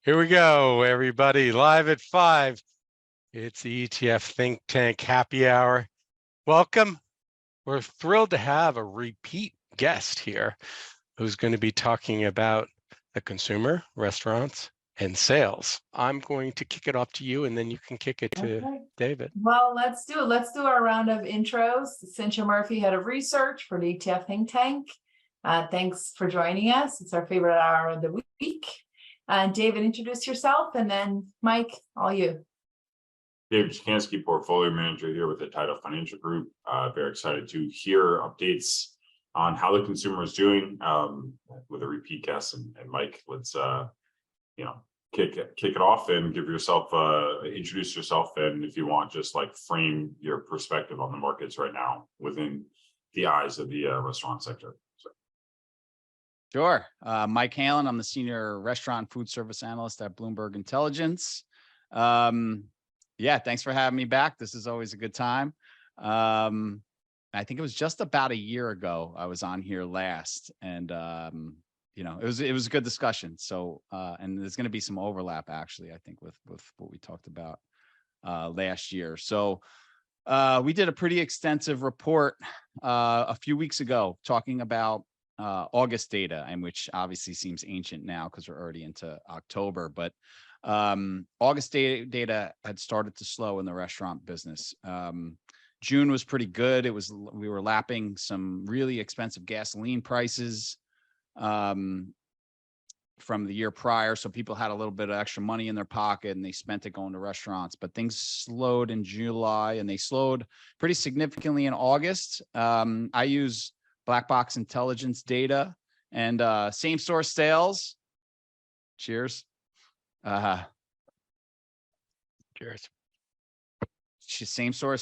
Here we go, everybody, live at 5. It's the ETF Think Tank Happy Hour. Welcome. We're thrilled to have a repeat guest here who's going to be talking about the consumer, restaurants, and sales. I'm going to kick it off to you, and then you can kick it to David. Well, let's do it. Let's do our round of intros. Cynthia Murphy, head of research for the ETF Think Tank. Thanks for joining us. It's our favorite hour of the week. David, introduce yourself, and then Mike, all you. David Chikansky, portfolio manager here with the Title Financial Group. Very excited to hear updates on how the consumer is doing with a repeat guest. And Mike, let's kick it off and give yourself introduce yourself, and if you want, just like frame your perspective on the markets right now within the eyes of the restaurant sector. Sure. Mike Halen. I'm the senior restaurant food service analyst at Bloomberg Intelligence. Yeah, thanks for having me back. This is always a good time. I think it was just about a year ago I was on here last, and it was a good discussion. So and there's going to be some overlap actually, I think, with what we talked about last year. So we did a pretty extensive report a few weeks ago talking about August data, and which obviously seems ancient now because we're already into October, but August data had started to slow in the restaurant business. June was pretty good. We were lapping some really expensive gasoline prices from the year prior, so people had a little bit of extra money in their pocket and they spent it going to restaurants. But things slowed in July, and they slowed pretty significantly in August. I use Black Box Intelligence data, and same store sales. Cheers. Cheers. Same store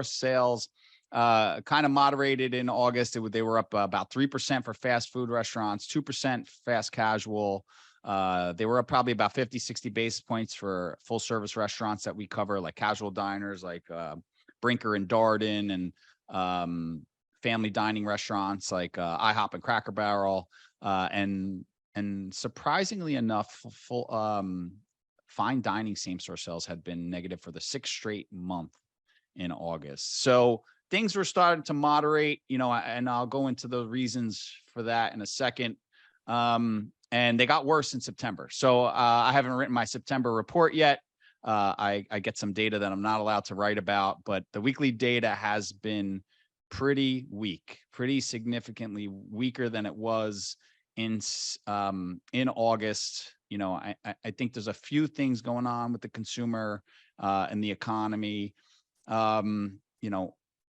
sales kind of moderated in August. They were up about 3% for fast food restaurants, 2% fast casual. They were up probably about 50-60 basis points for full service restaurants that we cover, like casual diners like Brinker and Darden, and family dining restaurants like IHOP and Cracker Barrel, and surprisingly enough, fine dining same store sales had been negative for the 6th straight month in August. So things were starting to moderate, and I'll go into the reasons for that in a second. And they got worse in September. So I haven't written my September report yet. I get some data that I'm not allowed to write about, but the weekly data has been pretty weak, pretty significantly weaker than it was in August. I think there's a few things going on with the consumer and the economy.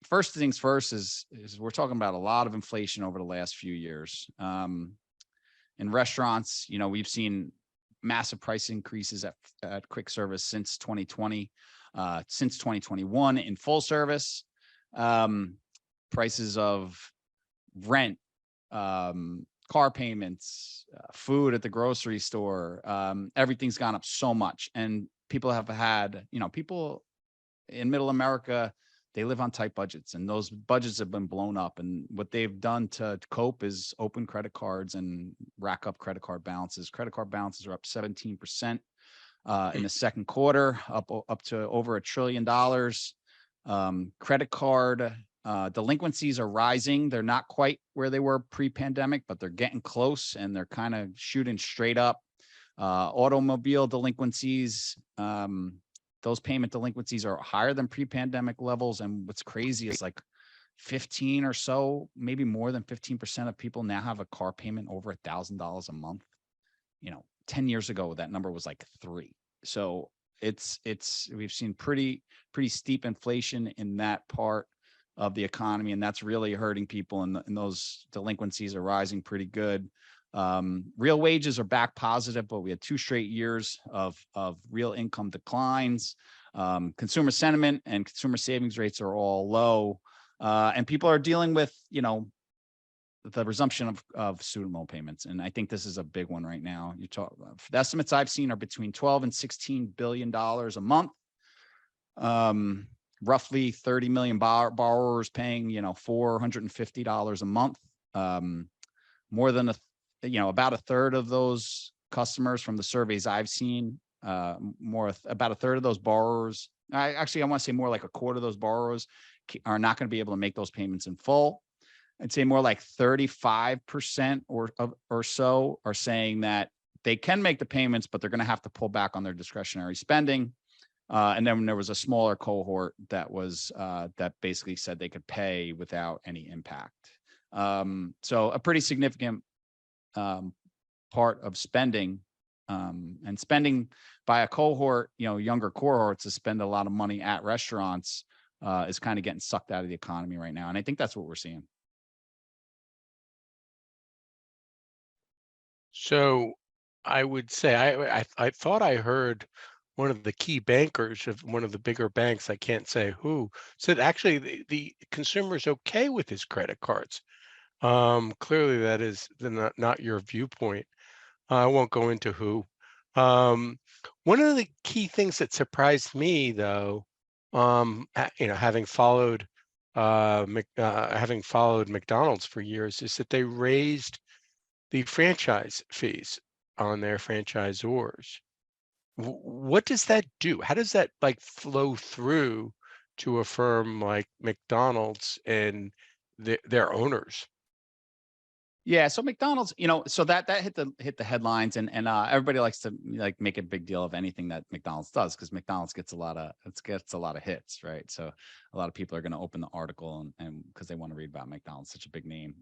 First things first is we're talking about a lot of inflation over the last few years. In restaurants, we've seen massive price increases at quick service since 2020, since 2021 in full service. Prices of rent, car payments, food at the grocery store, everything's gone up so much. And people have had, people in middle America, they live on tight budgets, and those budgets have been blown up. And what they've done to cope is open credit cards and rack up credit card balances. Credit card balances are up 17% in the second quarter, up to over $1 trillion. Credit card delinquencies are rising. They're not quite where they were pre-pandemic, but they're getting close, and they're kind of shooting straight up. Automobile delinquencies, those payment delinquencies are higher than pre-pandemic levels. And what's crazy is like 15 or so, maybe more than 15% of people now have a car payment over $1,000 a month. 10 years ago, that number was like 3. So we've seen pretty steep inflation in that part of the economy, and that's really hurting people, and those delinquencies are rising pretty good. Real wages are back positive, but we had 2 straight years of real income declines. Consumer sentiment and consumer savings rates are all low, and people are dealing with the resumption of student loan payments. And I think this is a big one right now. The estimates I've seen are between $12 and $16 billion a month. Roughly 30 million borrowers paying, $450 a month. More than about a third of those customers from the surveys I've seen, about a third of those borrowers, I want to say more like a quarter of those borrowers are not going to be able to make those payments in full. I'd say more like 35% or so are saying that they can make the payments, but they're going to have to pull back on their discretionary spending. And then there was a smaller cohort that was that basically said they could pay without any impact. So a pretty significant part of spending, and spending by a cohort, younger cohorts to spend a lot of money at restaurants is kind of getting sucked out of the economy right now. And I think that's what we're seeing. So I would say I thought I heard one of the key bankers of one of the bigger banks, I can't say who, said actually the consumer's okay with his credit cards. Clearly that is not your viewpoint. I won't go into who. One of the key things that surprised me, though, having followed McDonald's for years, is that they raised the franchise fees on their franchisors. What does that do? How does that flow through to a firm like McDonald's and their owners? Yeah, so McDonald's, so that hit the headlines, and everybody likes to make a big deal of anything that McDonald's does, because McDonald's gets a lot of hits, right? So a lot of people are going to open the article and because they want to read about McDonald's, such a big name.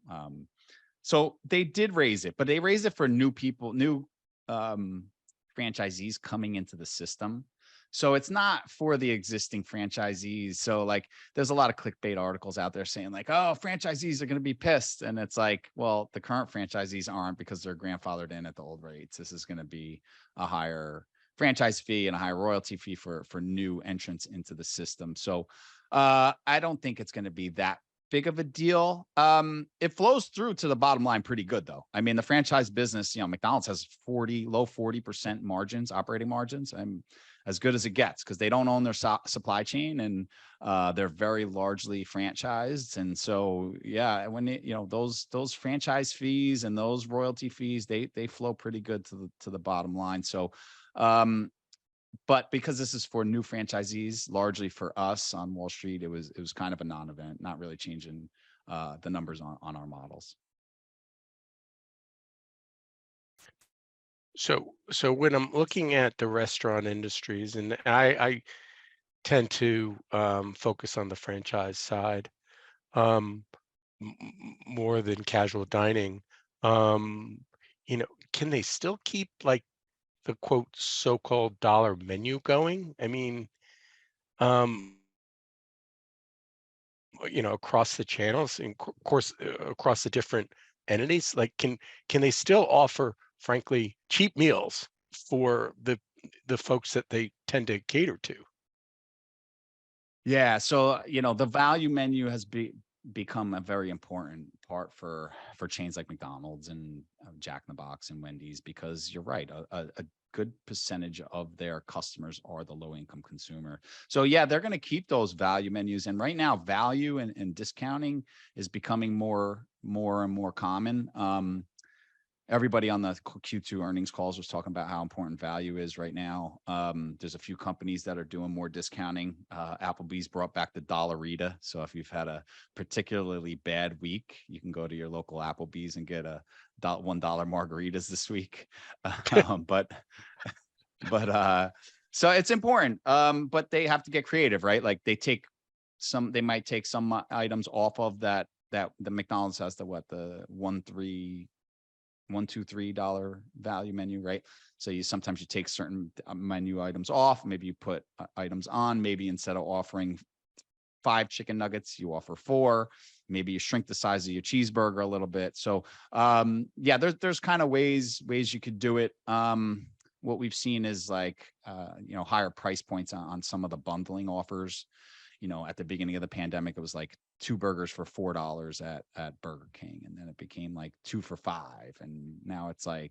So they did raise it, but they raised it for new people, new franchisees coming into the system. So it's not for the existing franchisees. So there's a lot of clickbait articles out there saying oh, franchisees are going to be pissed. And it's well, the current franchisees aren't, because they're grandfathered in at the old rates. This is going to be a higher franchise fee and a higher royalty fee for new entrants into the system. So I don't think it's going to be that big of a deal. It flows through to the bottom line pretty good, though. I mean, the franchise business, McDonald's has low 40% margins, operating margins, and as good as it gets, because they don't own their supply chain, and they're very largely franchised. And so, yeah, when those franchise fees and those royalty fees, they flow pretty good to the bottom line. So, but because this is for new franchisees, largely for us on Wall Street, it was kind of a non-event, not really changing the numbers on our models. So when I'm looking at the restaurant industries, and I tend to focus on the franchise side more than casual dining, can they still keep the quote so-called dollar menu going? I mean, across the channels, and of course across the different entities, can they still offer, frankly, cheap meals for the folks that they tend to cater to? Yeah, so the value menu has become a very important part for chains like McDonald's and Jack in the Box and Wendy's, because you're right, a good percentage of their customers are the low income consumer. So yeah, they're going to keep those value menus, and right now value and discounting is becoming more and more common. Everybody on the Q2 earnings calls was talking about how important value is right now. There's a few companies that are doing more discounting. Applebee's brought back the Dollarita. So if you've had a particularly bad week, you can go to your local Applebee's and get a $1 margaritas this week. So it's important. But they have to get creative, right? They might take some items off of that the McDonald's has the $1, $2, $3 value menu, right? So sometimes you take certain menu items off, maybe you put items on, maybe instead of offering 5 chicken nuggets, you offer 4, maybe you shrink the size of your cheeseburger a little bit. So yeah, there's kind of ways you could do it. What we've seen is higher price points on some of the bundling offers. At the beginning of the pandemic, it was 2 burgers for $4 at Burger King. And then it became 2 for $5. And now it's a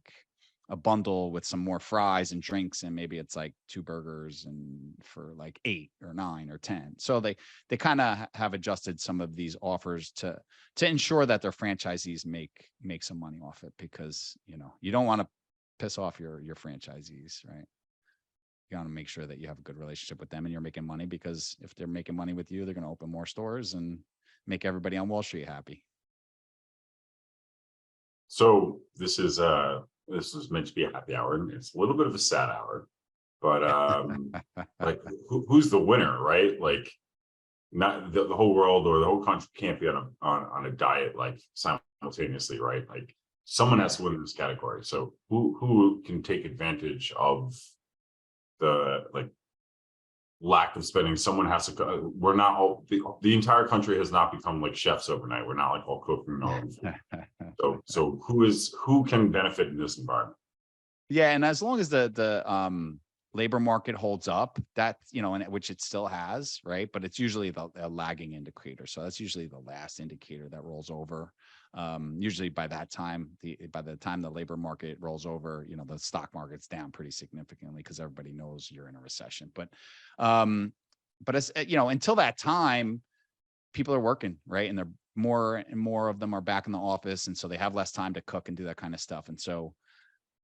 bundle with some more fries and drinks. And maybe it's 2 burgers and for $8 or $9 or $10. So they kind of have adjusted some of these offers to ensure that their franchisees make some money off it, because, you don't want to piss off your franchisees, right? You want to make sure that you have a good relationship with them and you're making money, because if they're making money with you, they're going to open more stores and make everybody on Wall Street happy. So this is meant to be a happy hour, and it's a little bit of a sad hour, but like who's the winner, right? Like, not the whole world or the whole country can't be on a diet like simultaneously, right? Like someone has to win in this category. So who can take advantage of the like lack of spending? Someone has to. We're not all the entire country has not become like chefs overnight. We're not like all cooking our own food. So who can benefit in this environment? Yeah, and as long as the labor market holds up, that, you know, and which it still has, right? But it's usually a lagging indicator. So that's usually the last indicator that rolls over. Usually by the time the labor market rolls over, you know, the stock market's down pretty significantly because everybody knows you're in a recession. But as you know, until that time, people are working, right? And they're more and more of them are back in the office, and so they have less time to cook and do that kind of stuff. And so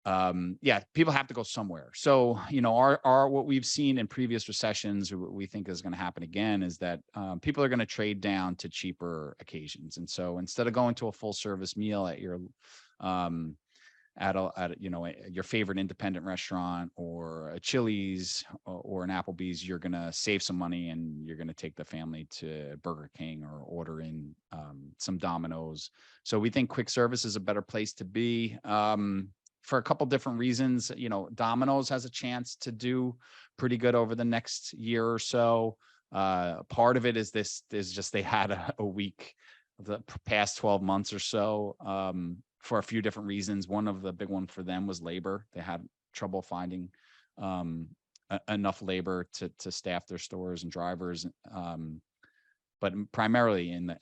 yeah, people have to go somewhere. So, you know, our what we've seen in previous recessions, what we think is going to happen again, is that people are going to trade down to cheaper occasions. And so instead of going to a full service meal at your you know, your favorite independent restaurant or a Chili's or an Applebee's, you're going to save some money and you're going to take the family to Burger King or order in some Domino's. So we think quick service is a better place to be. For a couple different reasons. You know, Domino's has a chance to do pretty good over the next year or so. Part of it is just they had a week the past 12 months or so for a few different reasons. One of the big one for them was labor. They had trouble finding enough labor to staff their stores and drivers, but primarily in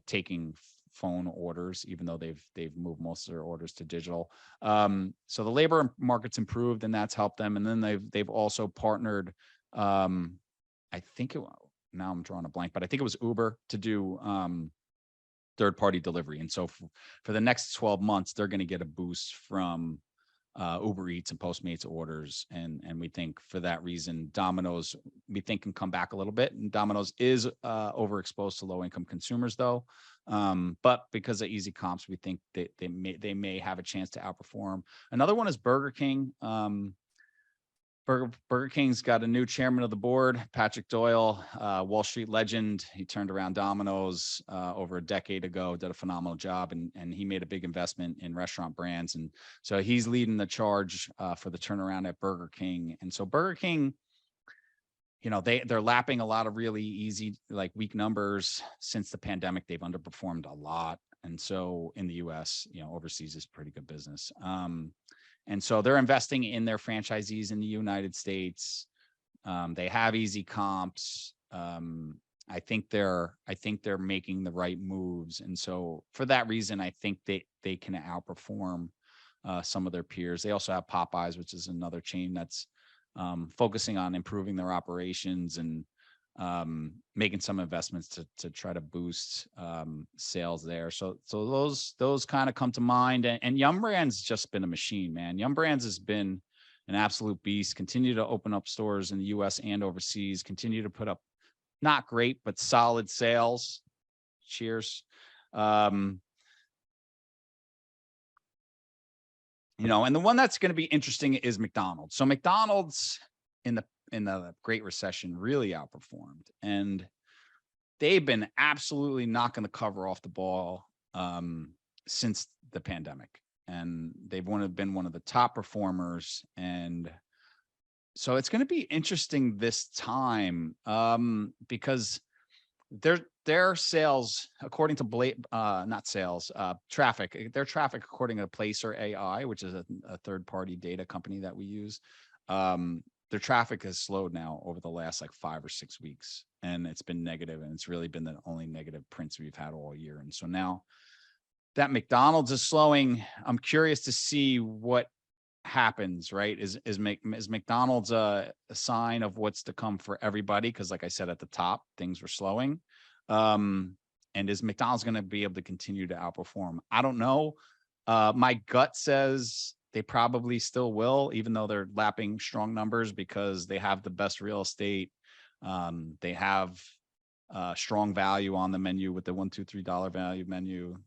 taking phone orders, even though they've moved most of their orders to digital. So the labor market's improved and that's helped them. And then they've also partnered, I think now I'm drawing a blank, but I think it was Uber to do third-party delivery. And so for the next 12 months, they're going to get a boost from Uber Eats and Postmates orders. And we think for that reason, Domino's, we think, can come back a little bit. And Domino's is overexposed to low-income consumers, though. But because of easy comps, we think they may have a chance to outperform. Another one is Burger King. Burger King's got a new chairman of the board, Patrick Doyle, Wall Street legend. He turned around Domino's over a decade ago, did a phenomenal job, and he made a big investment in restaurant brands. And so he's leading the charge for the turnaround at Burger King. And so Burger King, you know, they're lapping a lot of really easy, like weak numbers since the pandemic. They've underperformed a lot. And so in the US, you know, overseas is pretty good business. And so they're investing in their franchisees in the United States. They have easy comps. I think they're making the right moves. And so for that reason, I think they can outperform some of their peers. They also have Popeyes, which is another chain that's focusing on improving their operations and making some investments to try to boost sales there. So those kind of come to mind. And Yum Brands just been a machine, man. Yum Brands has been an absolute beast. Continue to open up stores in the US and overseas. Continue to put up not great, but solid sales. Cheers. You know, and the one that's going to be interesting is McDonald's. So McDonald's in the Great Recession really outperformed, and they've been absolutely knocking the cover off the ball since the pandemic, and they've been one of the top performers. And so it's going to be interesting this time because their sales, according to traffic, their traffic according to Placer AI, which is a third-party data company that we use, their traffic has slowed now over the last like 5 or 6 weeks, and it's been negative, and it's really been the only negative prints we've had all year. And so now that McDonald's is slowing, I'm curious to see what happens, right? Is McDonald's a sign of what's to come for everybody? Because like I said at the top, things were slowing. And is McDonald's going to be able to continue to outperform? I don't know. My gut says they probably still will, even though they're lapping strong numbers because they have the best real estate. They have strong value on the menu with the $1, $2, $3 value menu.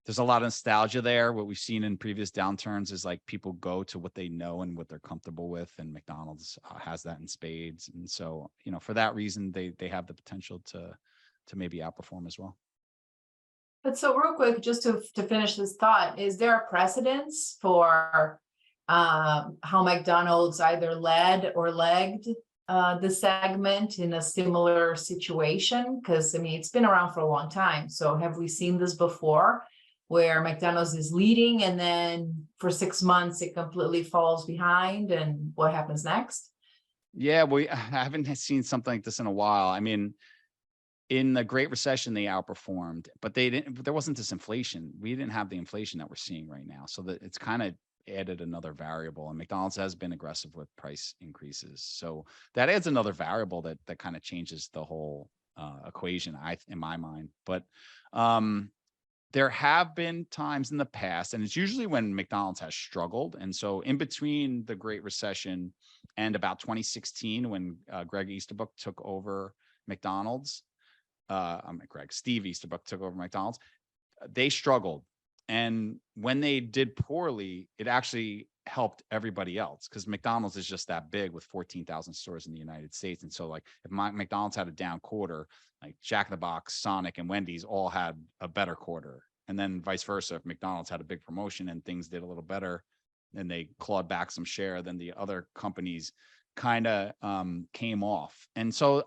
There's a lot of nostalgia there. What we've seen in previous downturns is like people go to what they know and what they're comfortable with, and McDonald's has that in spades. And so, you know, for that reason, they have the potential to maybe outperform as well. But so real quick, just to finish this thought, is there a precedence for how McDonald's either led or lagged the segment in a similar situation? Because I mean, it's been around for a long time. So have we seen this before, where McDonald's is leading and then for 6 months it completely falls behind, and what happens next? Yeah, I haven't seen something like this in a while. I mean, in the Great Recession, they outperformed, but there wasn't this inflation. We didn't have the inflation that we're seeing right now. So that it's kind of added another variable, and McDonald's has been aggressive with price increases. So that adds another variable that kind of changes the whole equation, in my mind. But there have been times in the past, and it's usually when McDonald's has struggled. And so in between the Great Recession and about 2016, when Greg Easterbrook took over McDonald's, Steve Easterbrook took over McDonald's, they struggled. And when they did poorly, it actually helped everybody else, because McDonald's is just that big with 14,000 stores in the United States. And so like if McDonald's had a down quarter, like Jack in the Box, Sonic, and Wendy's all had a better quarter. And then vice versa, if McDonald's had a big promotion and things did a little better, then they clawed back some share, then the other companies kind of came off. And so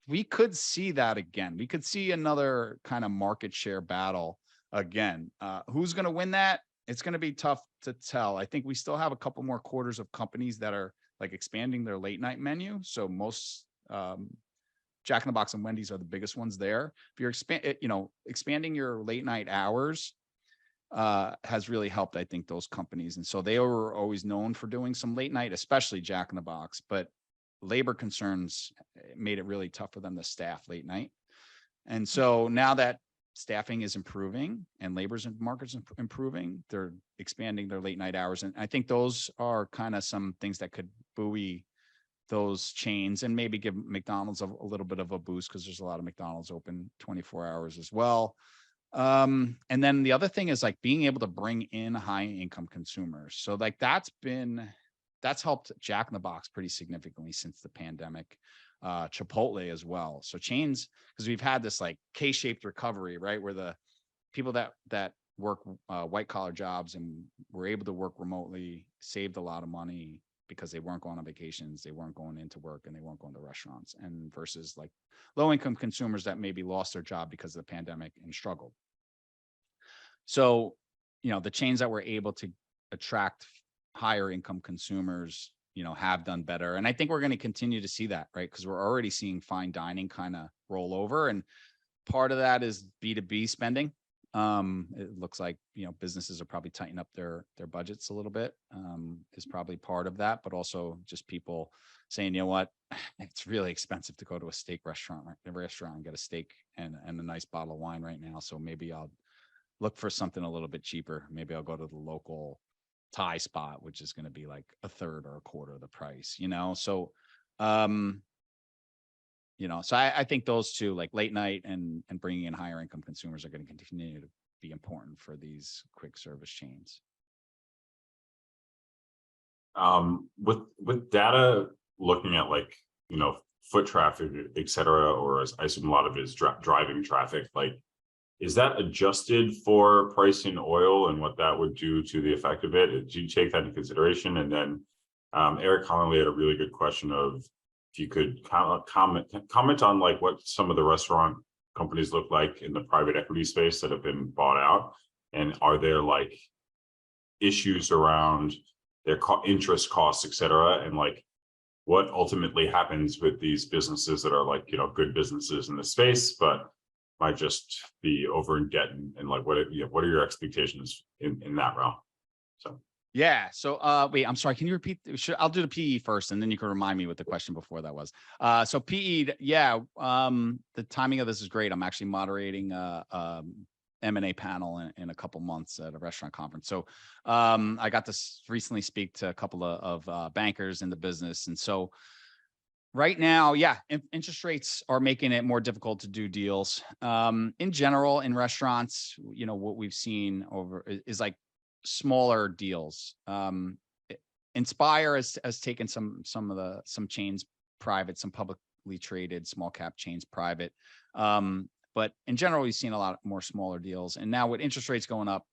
we could see that again. We could see another kind of market share battle again. Who's going to win that? It's going to be tough to tell. I think we still have a couple more quarters of companies that are like expanding their late night menu. So most Jack in the Box and Wendy's are the biggest ones there. If you're expanding your late night hours has really helped, I think, those companies. And so they were always known for doing some late night, especially Jack in the Box, but labor concerns made it really tough for them to staff late night. And so now that staffing is improving and labor's and markets improving, they're expanding their late night hours. And I think those are kind of some things that could buoy those chains and maybe give McDonald's a little bit of a boost, because there's a lot of McDonald's open 24 hours as well. And then the other thing is like being able to bring in high income consumers. So like that's helped Jack in the Box pretty significantly since the pandemic, Chipotle as well. So chains, because we've had this like K-shaped recovery, right? Where the people that work white collar jobs and were able to work remotely saved a lot of money because they weren't going on vacations, they weren't going into work, and they weren't going to restaurants, and versus like low income consumers that maybe lost their job because of the pandemic and struggled. So, you know, the chains that were able to attract higher income consumers, you know, have done better. And I think we're going to continue to see that, right? Because we're already seeing fine dining kind of roll over. And part of that is B2B spending. It looks like, you know, businesses are probably tightening up their budgets a little bit, is probably part of that, but also just people saying, you know what, it's really expensive to go to a steak restaurant and get a steak and a nice bottle of wine right now. So maybe I'll look for something a little bit cheaper. Maybe I'll go to the local Thai spot, which is going to be like a third or a quarter of the price, you know? So, you know, so I think those two, like late night and bringing in higher income consumers, are going to continue to be important for these quick service chains. With data looking at like, you know, foot traffic, et cetera, or I assume a lot of it is driving traffic, like, is that adjusted for pricing oil and what that would do to the effect of it? Do you take that into consideration? And then Eric Connolly had a really good question of if you could comment on like what some of the restaurant companies look like in the private equity space that have been bought out, and are there like issues around their interest costs, et cetera, and like what ultimately happens with these businesses that are like, you know, good businesses in the space, but might just be over in debt, and like what are your expectations in that realm? So yeah. So wait, I'm sorry. Can you repeat? I'll do the PE first, and then you can remind me what the question before that was. So PE, yeah. The timing of this is great. I'm actually moderating M&A panel in a couple months at a restaurant conference. So I got to recently speak to a couple of bankers in the business. And so right now, yeah, interest rates are making it more difficult to do deals. In general, in restaurants, what we've seen over is like smaller deals. Inspire has taken some chains private, some publicly traded small cap chains private. But in general, we've seen a lot more smaller deals. And now with interest rates going up,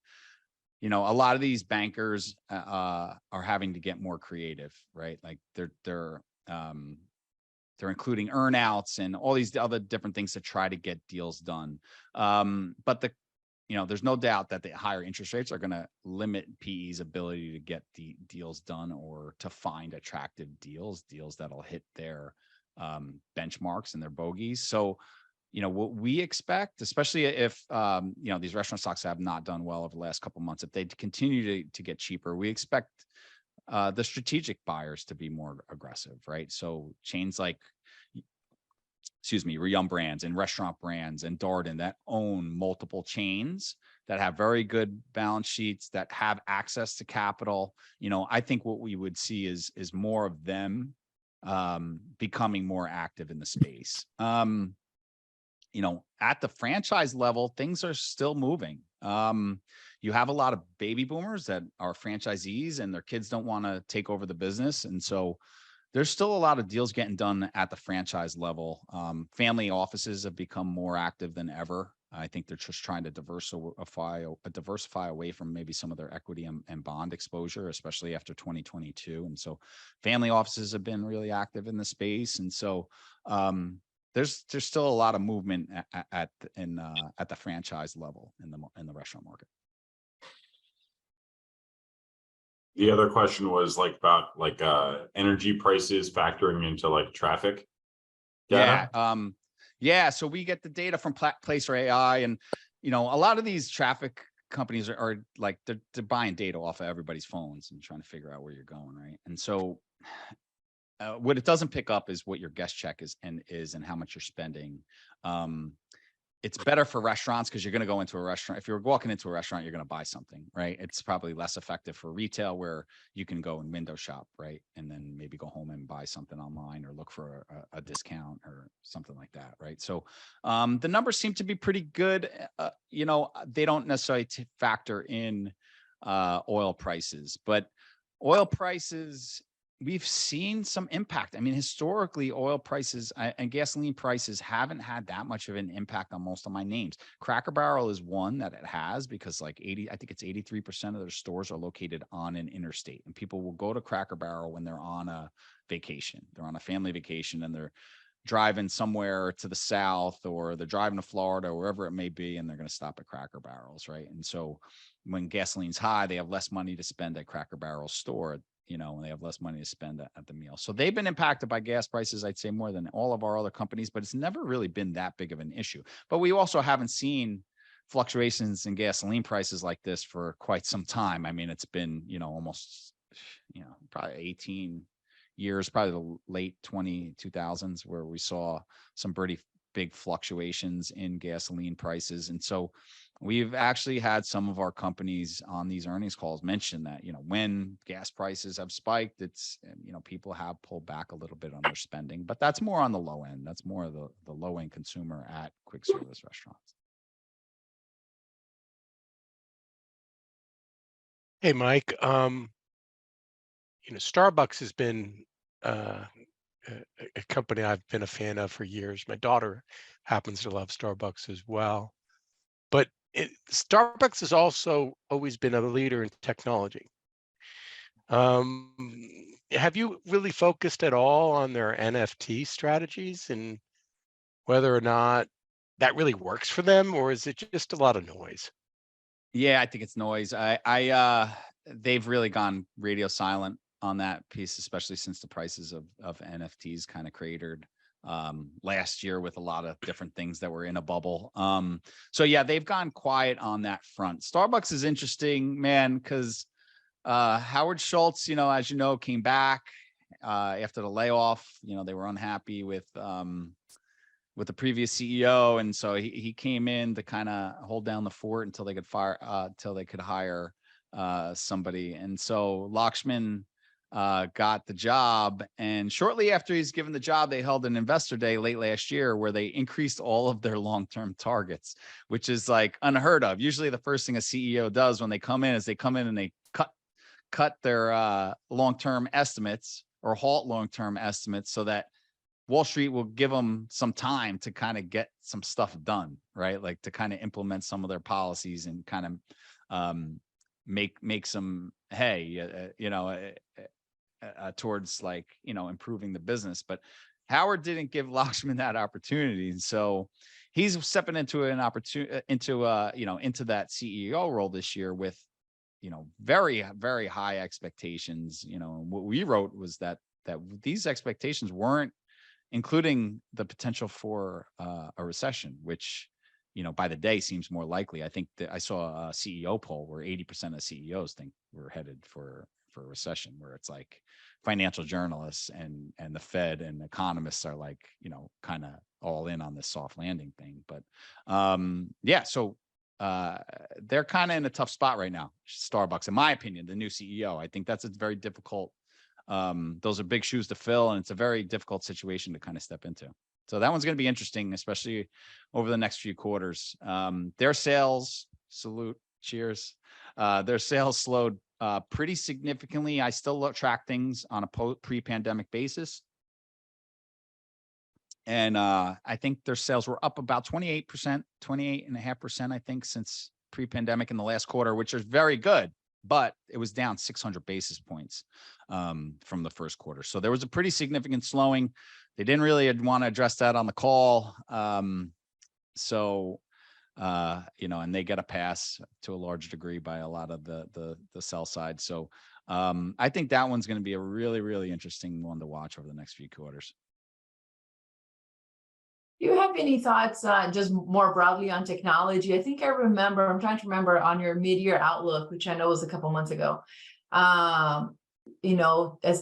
a lot of these bankers are having to get more creative, right? Like they're including earnouts and all these other different things to try to get deals done. But there's no doubt that the higher interest rates are going to limit PE's ability to get the deals done or to find attractive deals that'll hit their benchmarks and their bogeys. So, what we expect, especially if, these restaurant stocks have not done well over the last couple of months, if they continue to get cheaper, we expect the strategic buyers to be more aggressive, right? So chains like, Yum Brands and Restaurant Brands and Darden that own multiple chains that have very good balance sheets, that have access to capital. I think what we would see is more of them becoming more active in the space. At the franchise level, things are still moving. You have a lot of baby boomers that are franchisees and their kids don't want to take over the business. And so there's still a lot of deals getting done at the franchise level. Family offices have become more active than ever. I think they're just trying to diversify away from maybe some of their equity and bond exposure, especially after 2022. And so family offices have been really active in the space. And so there's still a lot of movement at the franchise level in the restaurant market. The other question was about energy prices factoring into traffic data. Yeah. So we get the data from Placer AI, and a lot of these traffic companies are like they're buying data off of everybody's phones and trying to figure out where you're going, right? And so what it doesn't pick up is what your guest check is and how much you're spending. It's better for restaurants because you're going to go into a restaurant. If you're walking into a restaurant, you're going to buy something, right? It's probably less effective for retail where you can go and window shop, right? And then maybe go home and buy something online or look for a discount or something like that, right? So the numbers seem to be pretty good. They don't necessarily factor in oil prices, but oil prices, we've seen some impact. I mean, historically, oil prices and gasoline prices haven't had that much of an impact on most of my names. Cracker Barrel is one that it has because I think it's 83% of their stores are located on an interstate, and people will go to Cracker Barrel when they're on a vacation. They're on a family vacation and they're driving somewhere to the south, or they're driving to Florida, or wherever it may be, and they're going to stop at Cracker Barrels, right? And so when gasoline's high, they have less money to spend at Cracker Barrel store, and they have less money to spend at the meal. So they've been impacted by gas prices, I'd say, more than all of our other companies, but it's never really been that big of an issue. But we also haven't seen fluctuations in gasoline prices like this for quite some time. I mean, it's been, almost, probably 18 years, probably the late 2000s, where we saw some pretty big fluctuations in gasoline prices. And so we've actually had some of our companies on these earnings calls mention that, when gas prices have spiked, it's, people have pulled back a little bit on their spending, but that's more on the low end. That's more of the low end consumer at quick service restaurants. Hey, Mike, Starbucks has been a company I've been a fan of for years. My daughter happens to love Starbucks as well. But Starbucks has also always been a leader in technology. Have you really focused at all on their NFT strategies and whether or not that really works for them, or is it just a lot of noise? Yeah, I think it's noise. They've really gone radio silent on that piece, especially since the prices of NFTs kind of cratered last year with a lot of different things that were in a bubble. So yeah, they've gone quiet on that front. Starbucks is interesting, man, because Howard Schultz, as you know, came back after the layoff. They were unhappy with with the previous CEO, and so he came in to kind of hold down the fort until they could hire somebody. And so Lakshman got the job, and shortly after he's given the job, they held an investor day late last year where they increased all of their long-term targets, which is like unheard of. Usually the first thing a CEO does when they come in is they come in and they cut their long-term estimates or halt long-term estimates so that Wall Street will give them some time to kind of get some stuff done, right? Like to kind of implement some of their policies and kind of make some hay, towards like, improving the business. But Howard didn't give Lakshman that opportunity. And so he's stepping into an opportunity, into that CEO role this year with, very, very high expectations. What we wrote was that these expectations weren't including the potential for a recession, which, by the day seems more likely. I think that I saw a CEO poll where 80% of CEOs think we're headed for a recession, where it's like financial journalists and the Fed and economists are like, kind of all in on this soft landing thing. But so they're kind of in a tough spot right now. Starbucks, in my opinion, the new CEO, I think that's a very difficult, those are big shoes to fill, and it's a very difficult situation to kind of step into. So that one's going to be interesting, especially over the next few quarters. Their sales, cheers. Their sales slowed pretty significantly. I still track things on a pre-pandemic basis. And I think their sales were up about 28%, 28.5%, I think, since pre-pandemic in the last quarter, which is very good, but it was down 600 basis points from the first quarter. So there was a pretty significant slowing. They didn't really want to address that on the call. And they get a pass to a large degree by a lot of the sell side. So I think that one's going to be a really, really interesting one to watch over the next few quarters. Do you have any thoughts just more broadly on technology? I think I'm trying to remember on your mid-year outlook, which I know was a couple months ago, as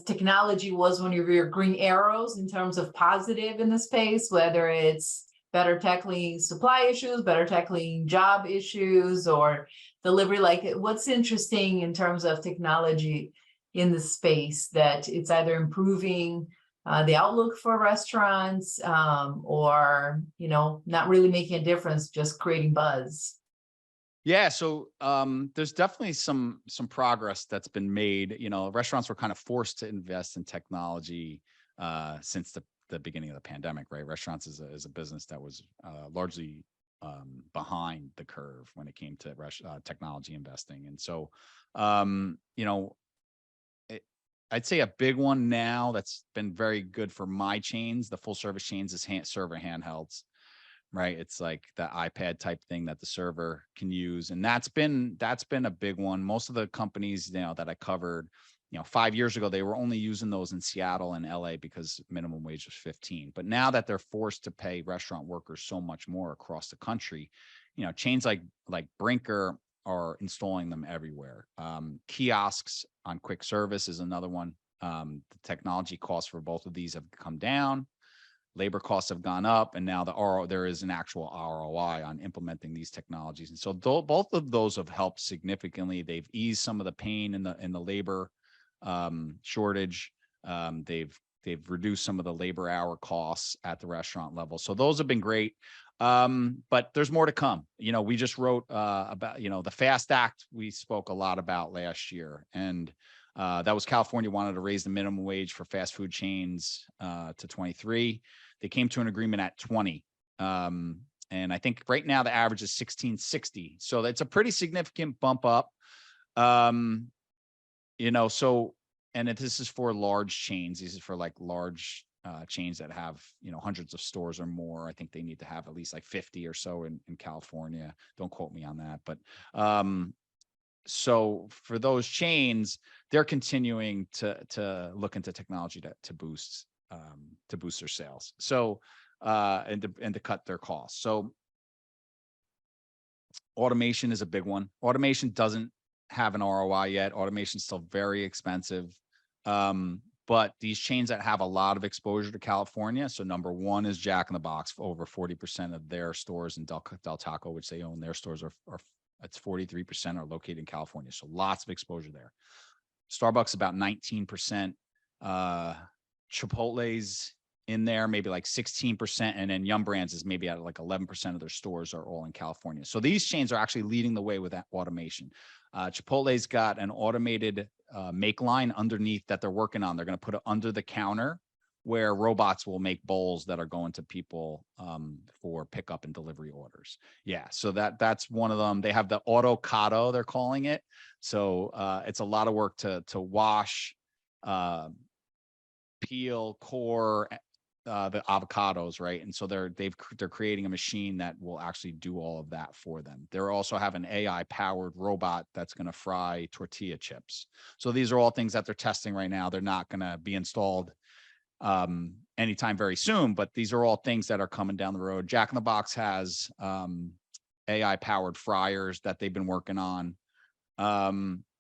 technology was one of your green arrows in terms of positive in the space, whether it's better tackling supply issues, better tackling job issues, or delivery. Like, what's interesting in terms of technology in the space that it's either improving the outlook for restaurants, or, not really making a difference, just creating buzz? Yeah, so there's definitely some progress that's been made. Restaurants were kind of forced to invest in technology since the beginning of the pandemic, right? Restaurants is a business that was largely behind the curve when it came to technology investing. And so, I'd say a big one now that's been very good for my chains, the full service chains, is server handhelds, right? It's like the iPad type thing that the server can use. And that's been a big one. Most of the companies, that I covered, 5 years ago, they were only using those in Seattle and LA because minimum wage was 15. But now that they're forced to pay restaurant workers so much more across the country, chains like Brinker are installing them everywhere. Kiosks on quick service is another one. The technology costs for both of these have come down. Labor costs have gone up, and now there is an actual ROI on implementing these technologies. And so both of those have helped significantly. They've eased some of the pain in the labor shortage. They've reduced some of the labor hour costs at the restaurant level. So those have been great. But there's more to come. We just wrote about, the FAST Act we spoke a lot about last year. And that was California wanted to raise the minimum wage for fast food chains to 23. They came to an agreement at 20. And I think right now the average is 16.60. So that's a pretty significant bump up. And this is for large chains. This is for like large chains that have, hundreds of stores or more. I think they need to have at least like 50 or so in California. Don't quote me on that. But so for those chains, they're continuing to look into technology to boost their sales. So and to cut their costs. So automation is a big one. Automation doesn't have an ROI yet. Automation is still very expensive. But these chains that have a lot of exposure to California. So number one is Jack in the Box. Over 40% of their stores in Del Taco, which they own, their stores are it's 43% are located in California. So lots of exposure there. Starbucks about 19%. Chipotle's in there, maybe like 16%. And then Yum Brands is maybe at like 11% of their stores are all in California. So these chains are actually leading the way with that automation. Chipotle's got an automated make line underneath that they're working on. They're going to put it under the counter where robots will make bowls that are going to people for pickup and delivery orders. Yeah, so that's one of them. They have the Autocado, they're calling it. So it's a lot of work to wash, peel, core the avocados, right? And so they're creating a machine that will actually do all of that for them. They're also have an AI powered robot that's going to fry tortilla chips. So these are all things that they're testing right now. They're not going to be installed anytime very soon, but these are all things that are coming down the road. Jack in the Box has AI powered fryers that they've been working on.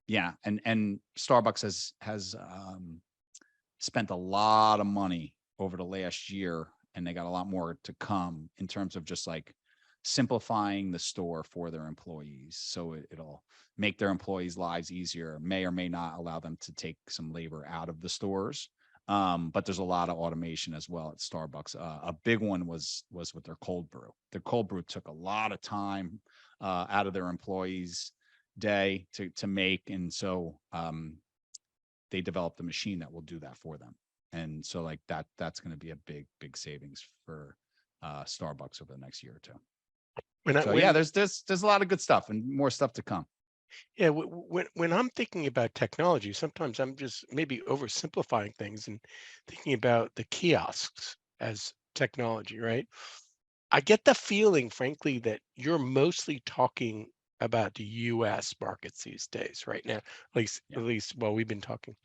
Yeah, and Starbucks has spent a lot of money over the last year, and they got a lot more to come in terms of just like simplifying the store for their employees. So it'll make their employees' lives easier, may or may not allow them to take some labor out of the stores. But there's a lot of automation as well at Starbucks. A big one was with their cold brew. Their cold brew took a lot of time out of their employees' day to make. And so they developed a machine that will do that for them. And so like that's going to be a big savings for Starbucks over the next year or two. Yeah, there's a lot of good stuff and more stuff to come. Yeah, when I'm thinking about technology, sometimes I'm just maybe oversimplifying things and thinking about the kiosks as technology, right? I get the feeling, frankly, that you're mostly talking about the US markets these days, right now, at least while we've been talking.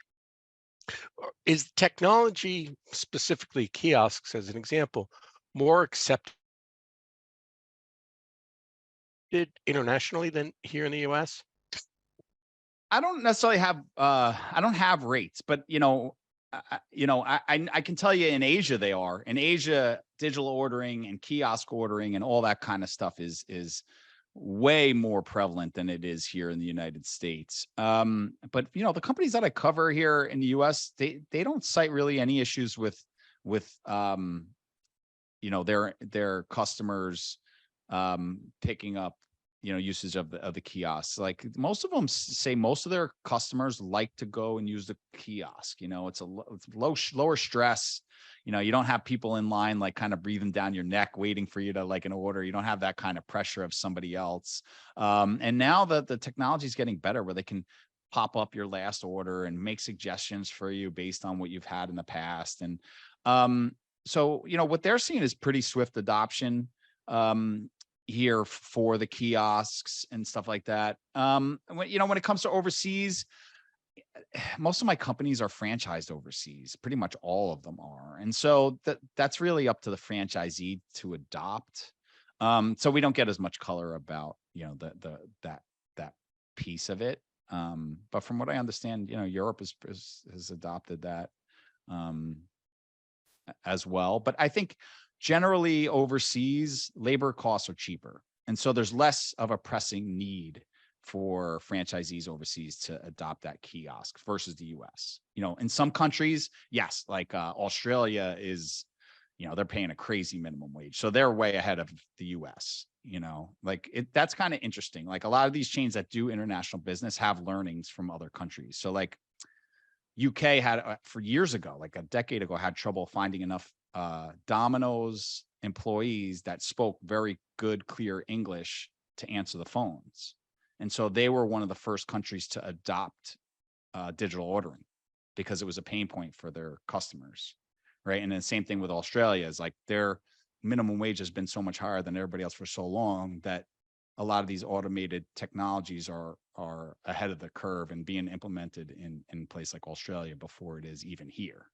Is technology, specifically kiosks as an example, more accepted internationally than here in the US? I don't necessarily have I don't have rates, but I can tell you in Asia they are. In Asia, digital ordering and kiosk ordering and all that kind of stuff is way more prevalent than it is here in the United States. But the companies that I cover here in the US, they don't cite really any issues with their customers picking up usage of the kiosks. Like most of them say most of their customers like to go and use the kiosk. It's lower stress. You don't have people in line like kind of breathing down your neck waiting for you to like an order. You don't have that kind of pressure of somebody else. And now the technology is getting better where they can pop up your last order and make suggestions for you based on what you've had in the past. And so what they're seeing is pretty swift adoption here for the kiosks and stuff like that. When it comes to overseas, most of my companies are franchised overseas. Pretty much all of them are. And so that's really up to the franchisee to adopt. So we don't get as much color about, that piece of it. But from what I understand, Europe has adopted that as well. But I think generally overseas, labor costs are cheaper. And so there's less of a pressing need for franchisees overseas to adopt that kiosk versus the US. In some countries, yes, like Australia is, they're paying a crazy minimum wage. So they're way ahead of the US, that's kind of interesting. Like a lot of these chains that do international business have learnings from other countries. So like UK had for years ago, like a decade ago, had trouble finding enough Domino's employees that spoke very good, clear English to answer the phones. And so they were one of the first countries to adopt digital ordering because it was a pain point for their customers, right? And then the same thing with Australia is like their minimum wage has been so much higher than everybody else for so long that a lot of these automated technologies are ahead of the curve and being implemented in a place like Australia before it is even here,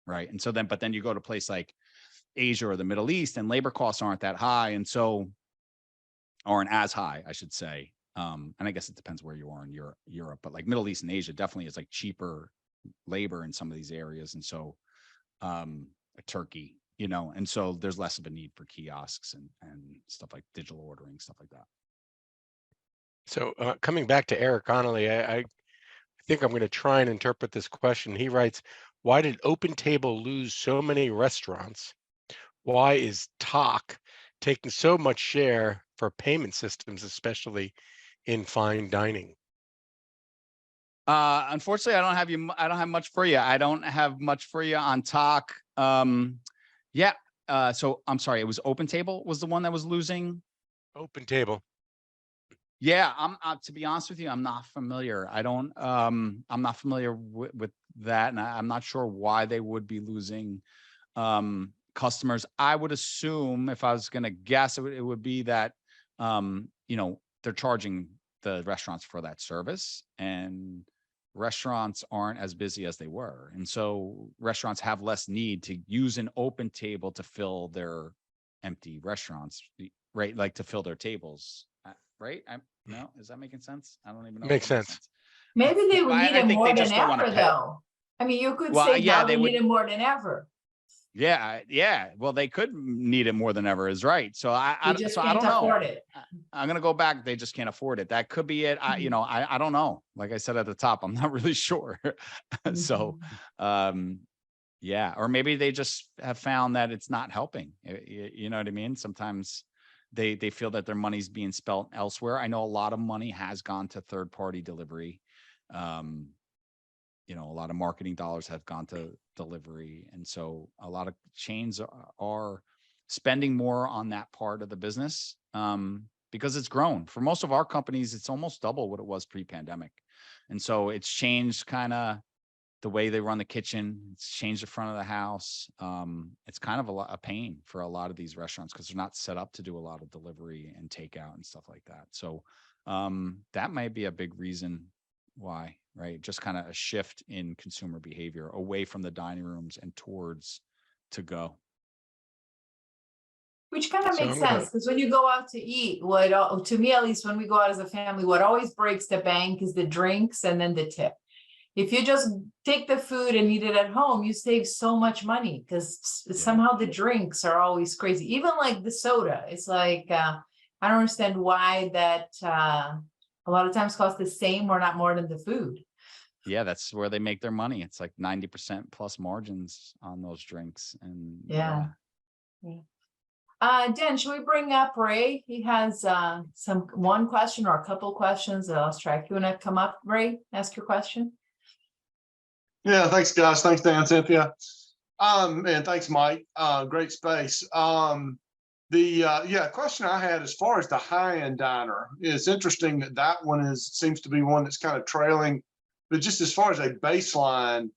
right? And so but then you go to a place like Asia or the Middle East and labor costs aren't that high, and so aren't as high, I should say. And I guess it depends where you are in Europe, but like Middle East and Asia definitely is like cheaper labor in some of these areas. And so, a turkey, and so there's less of a need for kiosks and stuff like digital ordering, stuff like that. So coming back to Eric Connolly, I think I'm going to try and interpret this question. He writes, why did OpenTable lose so many restaurants? Why is Tock taking so much share for payment systems, especially in fine dining? Unfortunately, I don't have much for you. I don't have much for you on Tock. Yeah. So I'm sorry, it was OpenTable was the one that was losing. OpenTable. Yeah, I'm to be honest with you, I'm not familiar. I'm not familiar with that, and I'm not sure why they would be losing customers. I would assume, if I was going to guess, it would be that they're charging the restaurants for that service, and restaurants aren't as busy as they were, and so restaurants have less need to use an OpenTable to fill their empty restaurants, right? Like to fill their tables. Right? No, is that making sense? I don't even know. Makes sense. Maybe they would Well, need I it think more they than just don't wanna ever, pay. though. I mean, you could Well, say yeah, now they they would- need it more than ever. Yeah. Well, they could need it more than ever, is right. So I You just so I can't don't know. afford it. I'm gonna go back. They just can't afford it. That could be it. I don't know. Like I said at the top, I'm not really sure. So, yeah, or maybe they just have found that it's not helping. You know what I mean? Sometimes they feel that their money's being spent elsewhere. I know a lot of money has gone to third party delivery. A lot of marketing dollars have gone to delivery. And so a lot of chains are spending more on that part of the business because it's grown. For most of our companies, it's almost double what it was pre-pandemic. And so it's changed kind of the way they run the kitchen. It's changed the front of the house. It's kind of a pain for a lot of these restaurants because they're not set up to do a lot of delivery and takeout and stuff like that. So that might be a big reason why, right? Just kind of a shift in consumer behavior away from the dining rooms and towards to go. Which kind of So makes I'm gonna- sense, because when you go out to eat, to me at least, when we go out as a family, what always breaks the bank is the drinks and then the tip. If you just take the food and eat it at home, you save so much money because somehow the drinks are always crazy. Even like the soda, it's like I don't understand why that a lot of times costs the same or not more than the food. Yeah, that's where they make their money. It's like 90% plus margins on those drinks. And Yeah. Dan, should we bring up Ray? He has one question or a couple questions. I'll strike. You want to come up, Ray? Ask your question. Yeah, thanks, guys. Thanks, Dan, Cynthia. And thanks, Mike. Great space. The question I had as far as the high-end diner, it's interesting that one seems to be one that's kind of trailing, but just as far as a baseline,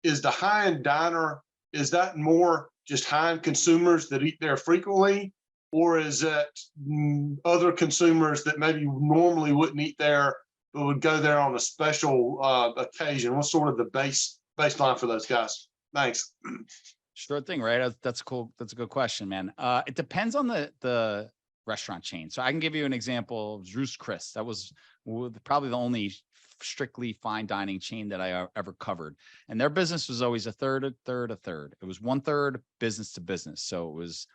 is the high-end diner, is that more just high-end consumers that eat there frequently, or is it other consumers that maybe normally wouldn't eat there but would go there on a special occasion? What's sort of the baseline for those guys? Thanks. Sure thing, right? That's cool. That's a good question, man. It depends on the restaurant chain. So I can give you an example of Ruth's Chris. That was probably the only strictly fine dining chain that I ever covered. And their business was always a third. It was 1/3 business to business. So it was,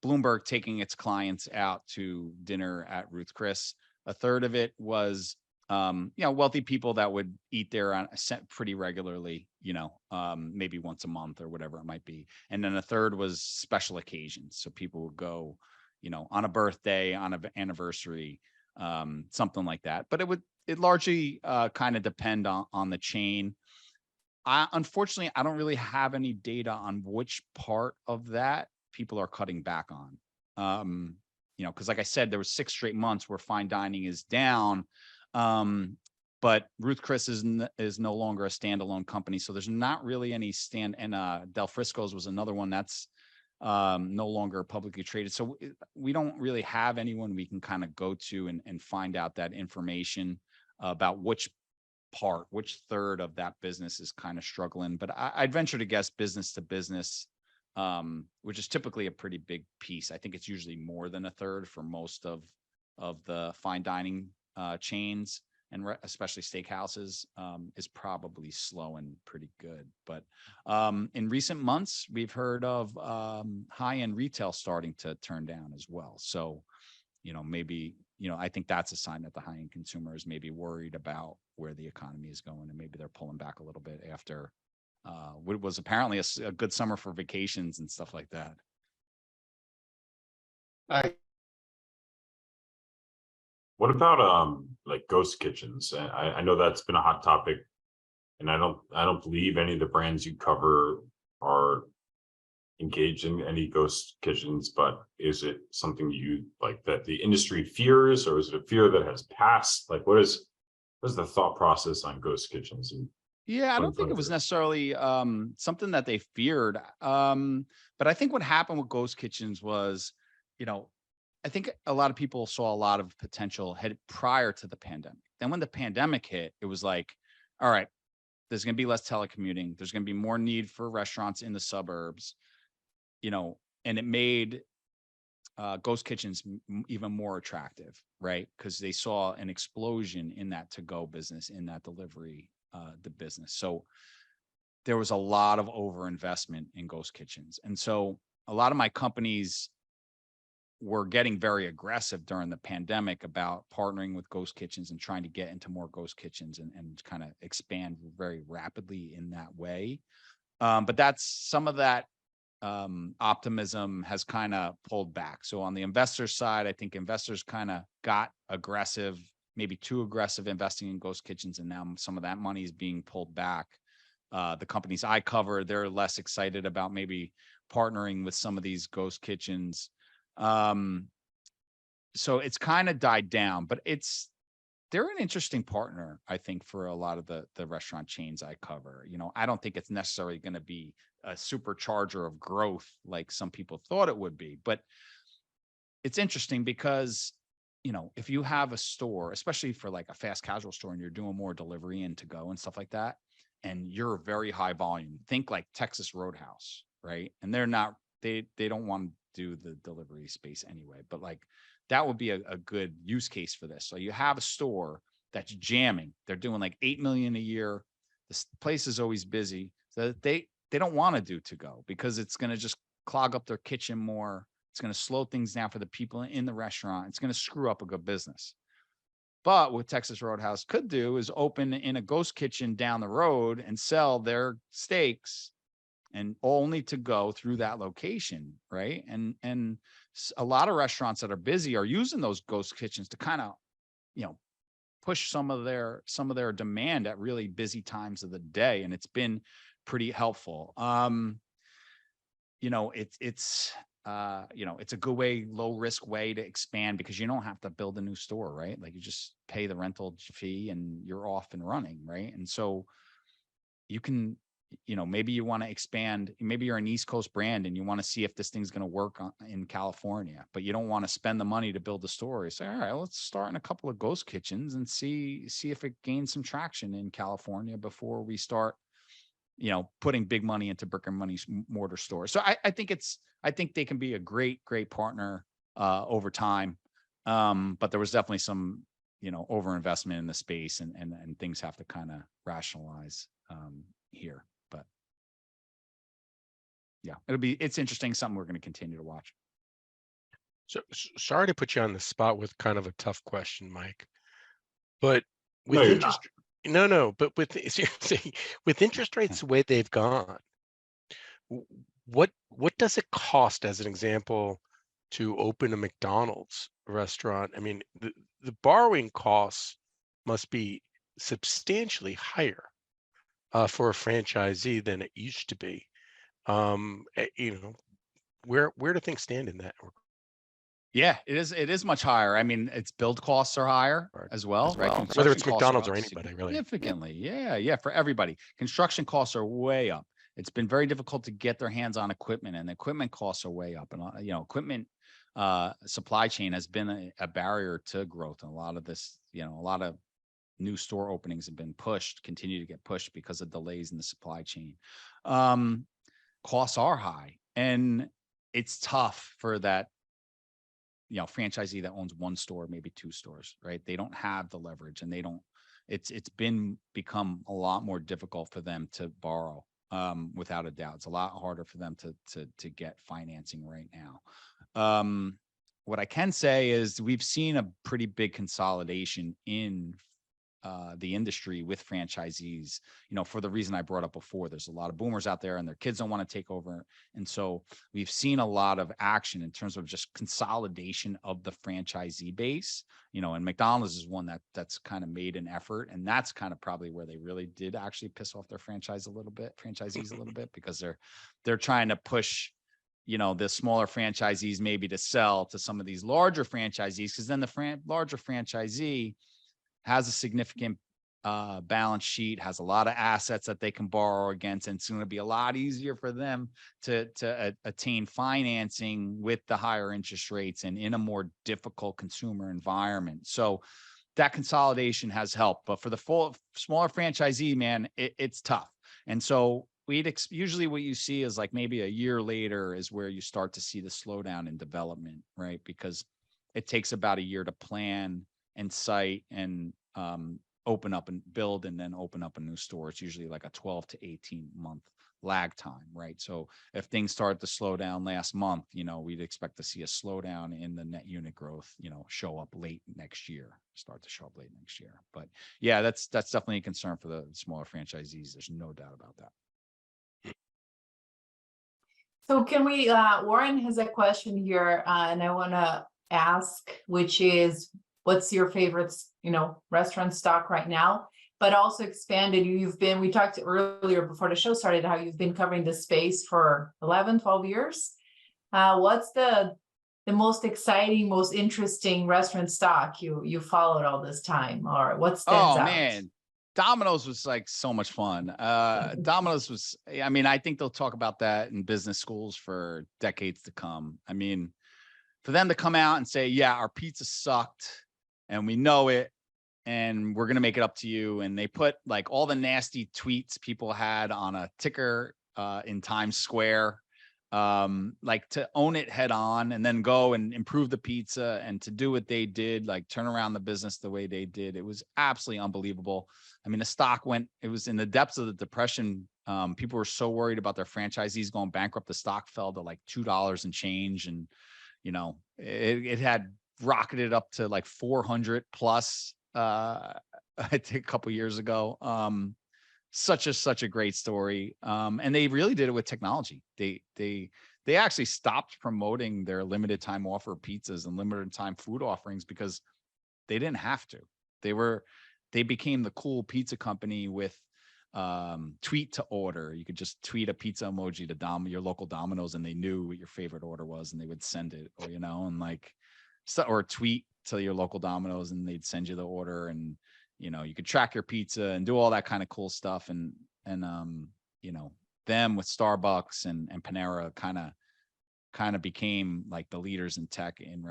Bloomberg taking its clients out to dinner at Ruth's Chris. A third of it was wealthy people that would eat there on pretty regularly, maybe once a month or whatever it might be. And then a third was special occasions. So people would go, on a birthday, on an anniversary, something like that. But it largely kind of depend on the chain. Unfortunately, I don't really have any data on which part of that people are cutting back on. Because like I said, there was 6 straight months where fine dining is down. But Ruth Chris is no longer a standalone company. So there's not really any and Del Frisco's was another one that's no longer publicly traded. So we don't really have anyone we can kind of go to and find out that information about which third of that business is kind of struggling. But I'd venture to guess business to business, which is typically a pretty big piece. I think it's usually more than a third for most of the fine dining chains. and especially steakhouses, is probably slowing pretty good. But in recent months, we've heard of high-end retail starting to turn down as well. So, maybe, I think that's a sign that the high-end consumer is maybe worried about where the economy is going, and maybe they're pulling back a little bit after what was apparently a good summer for vacations and stuff like that. What about like ghost kitchens? I know that's been a hot topic, and I don't believe any of the brands you cover are engaged in any ghost kitchens, but is it something you like that the industry fears, or is it a fear that has passed? Like what is the thought process on ghost kitchens? And Yeah, I don't think it was necessarily something that they feared. But I think what happened with ghost kitchens was, I think a lot of people saw a lot of potential head prior to the pandemic. Then when the pandemic hit, it was like, all right, there's going to be less telecommuting. There's going to be more need for restaurants in the suburbs, and it made ghost kitchens even more attractive, right? Because they saw an explosion in that to-go business, in that delivery, the business. So there was a lot of overinvestment in ghost kitchens. And so a lot of my companies were getting very aggressive during the pandemic about partnering with ghost kitchens and trying to get into more ghost kitchens and kind of expand very rapidly in that way. But that's some of that optimism has kind of pulled back. So on the investor side, I think investors kind of got aggressive, maybe too aggressive investing in ghost kitchens. And now some of that money is being pulled back. The companies I cover, they're less excited about maybe partnering with some of these ghost kitchens. So it's kind of died down, but they're an interesting partner, I think, for a lot of the restaurant chains I cover. I don't think it's necessarily going to be a supercharger of growth like some people thought it would be, but it's interesting because, if you have a store, especially for like a fast casual store, and you're doing more delivery and to go and stuff like that, and you're very high volume, think like Texas Roadhouse, right? And they don't want to do the delivery space anyway, but like that would be a good use case for this. So you have a store that's jamming, they're doing like 8 million a year. This place is always busy. So they don't want to do to go because it's going to just clog up their kitchen more. It's going to slow things down for the people in the restaurant. It's going to screw up a good business. But what Texas Roadhouse could do is open in a ghost kitchen down the road and sell their steaks and only to go through that location, right? And a lot of restaurants that are busy are using those ghost kitchens to kind of, push some of their demand at really busy times of the day, and it's been pretty helpful. It's a good way, low risk way to expand because you don't have to build a new store, right? Like you just pay the rental fee and you're off and running, right? And so you can, maybe you want to expand, maybe you're an East Coast brand and you want to see if this thing's going to work in California, but you don't want to spend the money to build a store. You say, all right, let's start in a couple of ghost kitchens and see if it gains some traction in California before we start, putting big money into brick and mortar stores. So I think they can be a great partner over time. But there was definitely some, overinvestment in the space and things have to kind of rationalize here. But yeah, it's interesting, something we're going to continue to watch. So sorry to put you on the spot with kind of a tough question, Mike, but with interest, but with seriously, with interest rates the way they've gone, what does it cost, as an example, to open a McDonald's restaurant? I mean, the borrowing costs must be substantially higher for a franchisee than it used to be. Where do things stand in that? Yeah, it is much higher. I mean, its build costs are higher as well, right? Whether it's McDonald's or anybody, really. Significantly. Yeah, for everybody. Construction costs are way up. It's been very difficult to get their hands on equipment, and equipment costs are way up. And equipment supply chain has been a barrier to growth. And a lot of this, a lot of new store openings have been continue to get pushed because of delays in the supply chain. Costs are high, and it's tough for that franchisee that owns one store, maybe two stores, right? They don't have the leverage, and it's become a lot more difficult for them to borrow. Without a doubt, it's a lot harder for them to get financing right now. What I can say is we've seen a pretty big consolidation in the industry with franchisees, for the reason I brought up before. There's a lot of boomers out there and their kids don't want to take over. And so we've seen a lot of action in terms of just consolidation of the franchisee base, and McDonald's is one that's kind of made an effort. And that's kind of probably where they really did actually piss off their franchisees a little bit, because they're trying to push the smaller franchisees maybe to sell to some of these larger franchisees, because then the larger franchisee has a significant balance sheet, has a lot of assets that they can borrow against, and it's going to be a lot easier for them to attain financing with the higher interest rates and in a more difficult consumer environment. So that consolidation has helped, but for the smaller franchisee, man, it's tough. And so usually what you see is like maybe a year later is where you start to see the slowdown in development, right? Because it takes about a year to plan and site and open up and build and then open up a new store. It's usually like a 12 to 18 month lag time, right? So if things start to slow down last month, we'd expect to see a slowdown in the net unit growth, show up late next year, But yeah, that's definitely a concern for the smaller franchisees. There's no doubt about that. So can we, Warren has a question here, and I want to ask, which is, what's your favorite, restaurant stock right now? But also expanded, we talked earlier before the show started, how you've been covering the space for 11, 12 years. What's the most exciting, most interesting restaurant stock you followed all this time, or what stands out? Man, Domino's was like so much fun. Domino's was, I think they'll talk about that in business schools for decades to come. For them to come out and say, yeah, our pizza sucked and we know it and we're going to make it up to you. And they put like all the nasty tweets people had on a ticker in Times Square, like to own it head on and then go and improve the pizza and to do what they did, like turn around the business the way they did. It was absolutely unbelievable. The stock it was in the depths of the depression. People were so worried about their franchisees going bankrupt. The stock fell to like $2 and change. And, it had rocketed up to like 400 plus, I think a couple years ago. Such a great story. And they really did it with technology. They actually stopped promoting their limited time offer pizzas and limited time food offerings because they didn't have to. They became the cool pizza company with tweet to order. You could just tweet a pizza emoji to your local Domino's and they knew what your favorite order was and they would send it, or tweet to your local Domino's and they'd send you the order, and you could track your pizza and do all that kind of cool stuff. And them with Starbucks and Panera kind of became like the leaders in tech in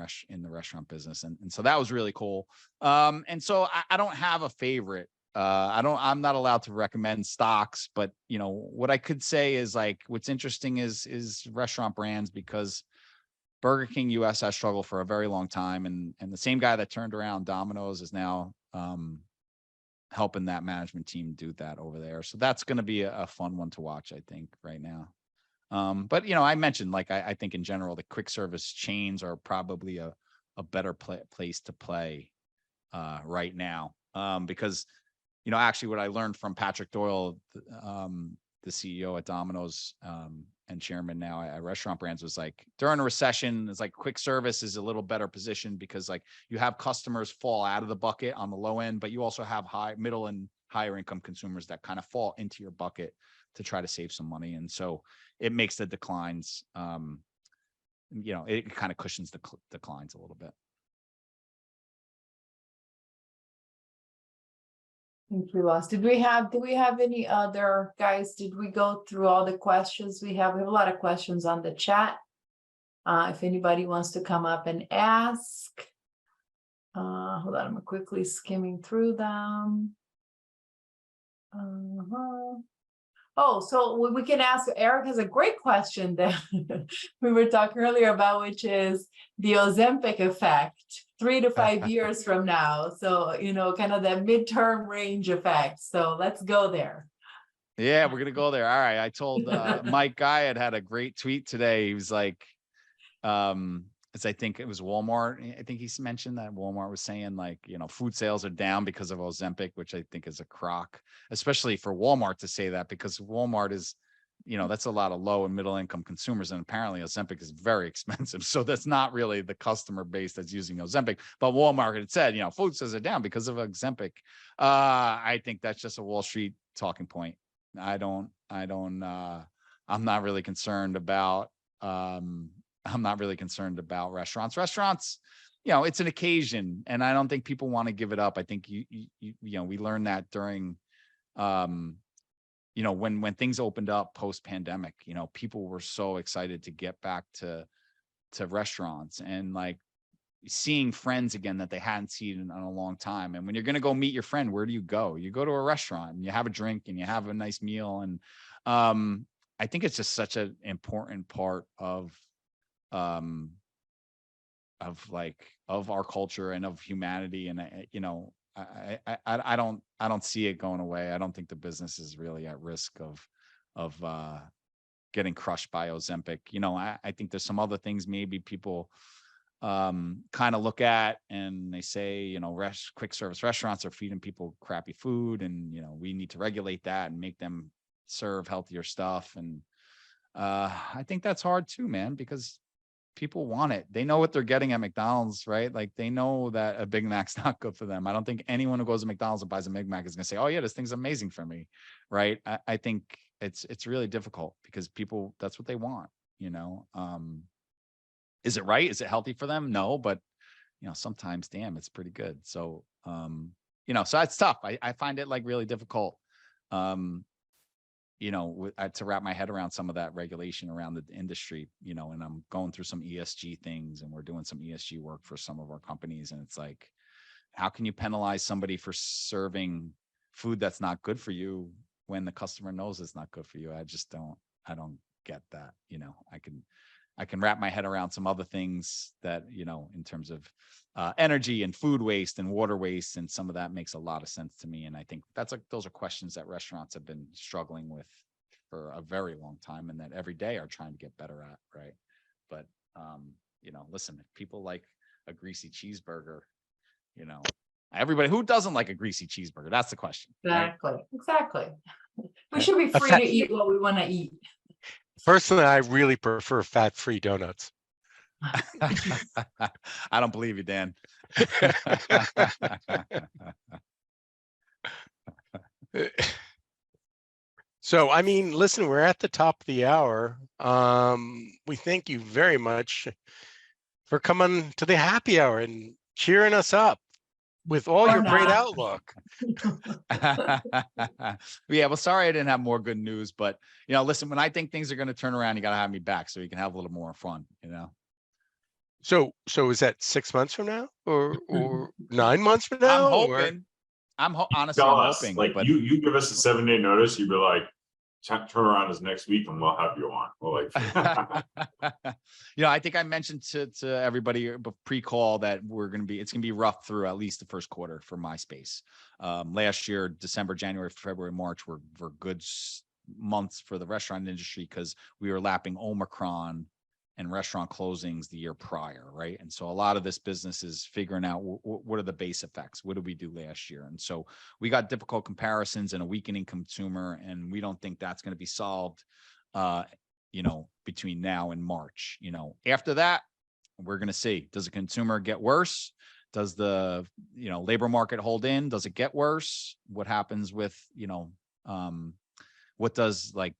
the restaurant business. And so that was really cool. And so I don't have a favorite. I'm not allowed to recommend stocks, but what I could say is like, what's interesting is restaurant brands, because Burger King US has struggled for a very long time. And the same guy that turned around Domino's is now, helping that management team do that over there. So that's going to be a fun one to watch, I think, right now. But I mentioned, like, I think in general, the quick service chains are probably a better place to play right now. Because, actually what I learned from Patrick Doyle, the CEO at Domino's, and chairman now at Restaurant Brands, was like, during a recession, it's like quick service is a little better positioned because like you have customers fall out of the bucket on the low end, but you also have middle and higher income consumers that kind of fall into your bucket to try to save some money. And so it makes the declines, it kind of cushions the declines a little bit. I think we lost. Do we have any other guys? Did we go through all the questions we have? We have a lot of questions on the chat. If anybody wants to come up and ask, hold on, I'm quickly skimming through them. Oh, so we can ask, Eric has a great question that we were talking earlier about, which is the Ozempic effect 3 to 5 years from now. So, kind of that midterm range effect. So let's go there. Yeah, we're gonna go there. All right. I told Mike Guy had a great tweet today. He was like, as I think it was Walmart. I think he mentioned that Walmart was saying like, food sales are down because of Ozempic, which I think is a crock, especially for Walmart to say that, because Walmart is, that's a lot of low and middle income consumers. And apparently Ozempic is very expensive. So that's not really the customer base that's using Ozempic. But Walmart had said, food sales are down because of Ozempic. I think that's just a Wall Street talking point. I'm not really concerned about, restaurants. Restaurants, it's an occasion, and I don't think people want to give it up. I think we learned that during, when things opened up post pandemic, people were so excited to get back to restaurants and like seeing friends again that they hadn't seen in a long time. And when you're going to go meet your friend, where do you go? You go to a restaurant and you have a drink and you have a nice meal. And I think it's just such an important part of our culture and of humanity. And I don't see it going away. I don't think the business is really at risk of getting crushed by Ozempic. I think there's some other things maybe people kind of look at and they say, quick service restaurants are feeding people crappy food, and we need to regulate that and make them serve healthier stuff. And I think that's hard too, man, because people want it. They know what they're getting at McDonald's, right? Like they know that a Big Mac's not good for them. I don't think anyone who goes to McDonald's and buys a Big Mac is going to say, oh yeah, this thing's amazing for me. Right. I think it's really difficult because people, that's what they want, is it right? Is it healthy for them? No, but sometimes, damn, it's pretty good. So, so it's tough. I find it like really difficult, to wrap my head around some of that regulation around the industry, and I'm going through some ESG things, and we're doing some ESG work for some of our companies. And it's like, how can you penalize somebody for serving food that's not good for you when the customer knows it's not good for you? I don't get that. I can wrap my head around some other things that, in terms of energy and food waste and water waste, and some of that makes a lot of sense to me. And I think those are questions that restaurants have been struggling with for a very long time, and that every day are trying to get better at, right? But listen, if people like a greasy cheeseburger, everybody, who doesn't like a greasy cheeseburger? That's the question. Exactly. Right? Exactly. We should be free to eat what we want to eat. Personally, I really prefer fat-free donuts. I don't believe you, Dan. So, I mean, listen, we're at the top of the hour. We thank you very much for coming to the happy hour and cheering us up with all your great outlook. Yeah, well, sorry I didn't have more good news, but listen, when I think things are going to turn around, you got to have me back so you can have a little more fun, So is that 6 months from now or 9 months from now? I'm hoping. Honestly, I'm hoping. Like, but you give us a 7-day notice, you'd be like, turnaround is next week and we'll have you on. Well, I think I mentioned to everybody pre-call that it's gonna be rough through at least the first quarter for my space. Last year, December, January, February, March were good months for the restaurant industry because we were lapping Omicron and restaurant closings the year prior, right? And so a lot of this business is figuring out what are the base effects? What did we do last year? And so we got difficult comparisons and a weakening consumer, and we don't think that's going to be solved, between now and March. After that, we're going to see, does the consumer get worse? Does the, labor market hold in? Does it get worse? What happens with, what does like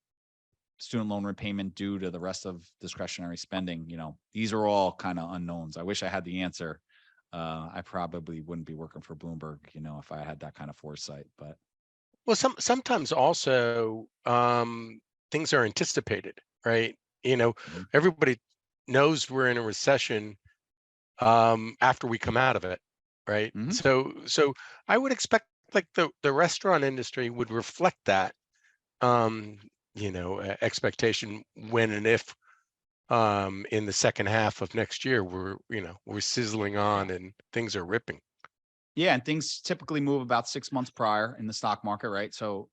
student loan repayment due to the rest of discretionary spending? These are all kind of unknowns. I wish I had the answer. I probably wouldn't be working for Bloomberg, if I had that kind of foresight. But well, sometimes also things are anticipated, right? Everybody knows we're in a recession after we come out of it, right? So I would expect like the restaurant industry would reflect that expectation when and if in the second half of next year we're sizzling on and things are ripping. Yeah, and things typically move about 6 months prior in the stock market, right? So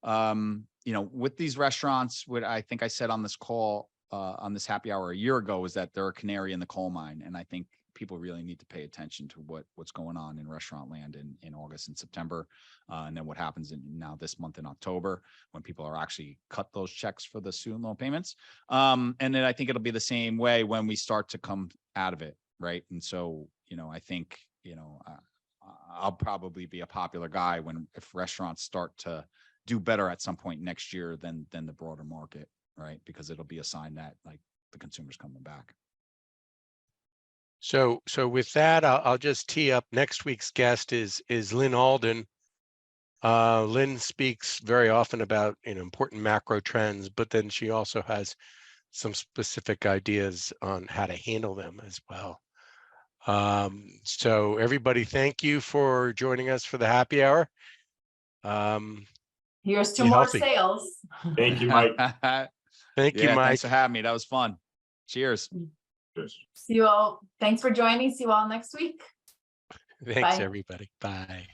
with these restaurants, what I think I said on this call, on this happy hour a year ago, is that they're a canary in the coal mine. And I think people really need to pay attention to what's going on in restaurant land in August and September. And then what happens now this month in October, when people are actually cut those checks for the student loan payments. And then I think it'll be the same way when we start to come out of it, right? And so, I think, I'll probably be a popular guy if restaurants start to do better at some point next year than the broader market, right? Because it'll be a sign that like the consumer's coming back. So with that, I'll just tee up next week's guest is Lynn Alden. Lynn speaks very often about important macro trends, but then she also has some specific ideas on how to handle them as well. So everybody, thank you for joining us for the happy hour. Here's to Be more healthy. sales. Thank you, Mike. Thank you, Mike. Thanks for having me. That was fun. Cheers. Cheers. See you all. Thanks for joining. See you all next week. Thanks, Bye. everybody. Bye.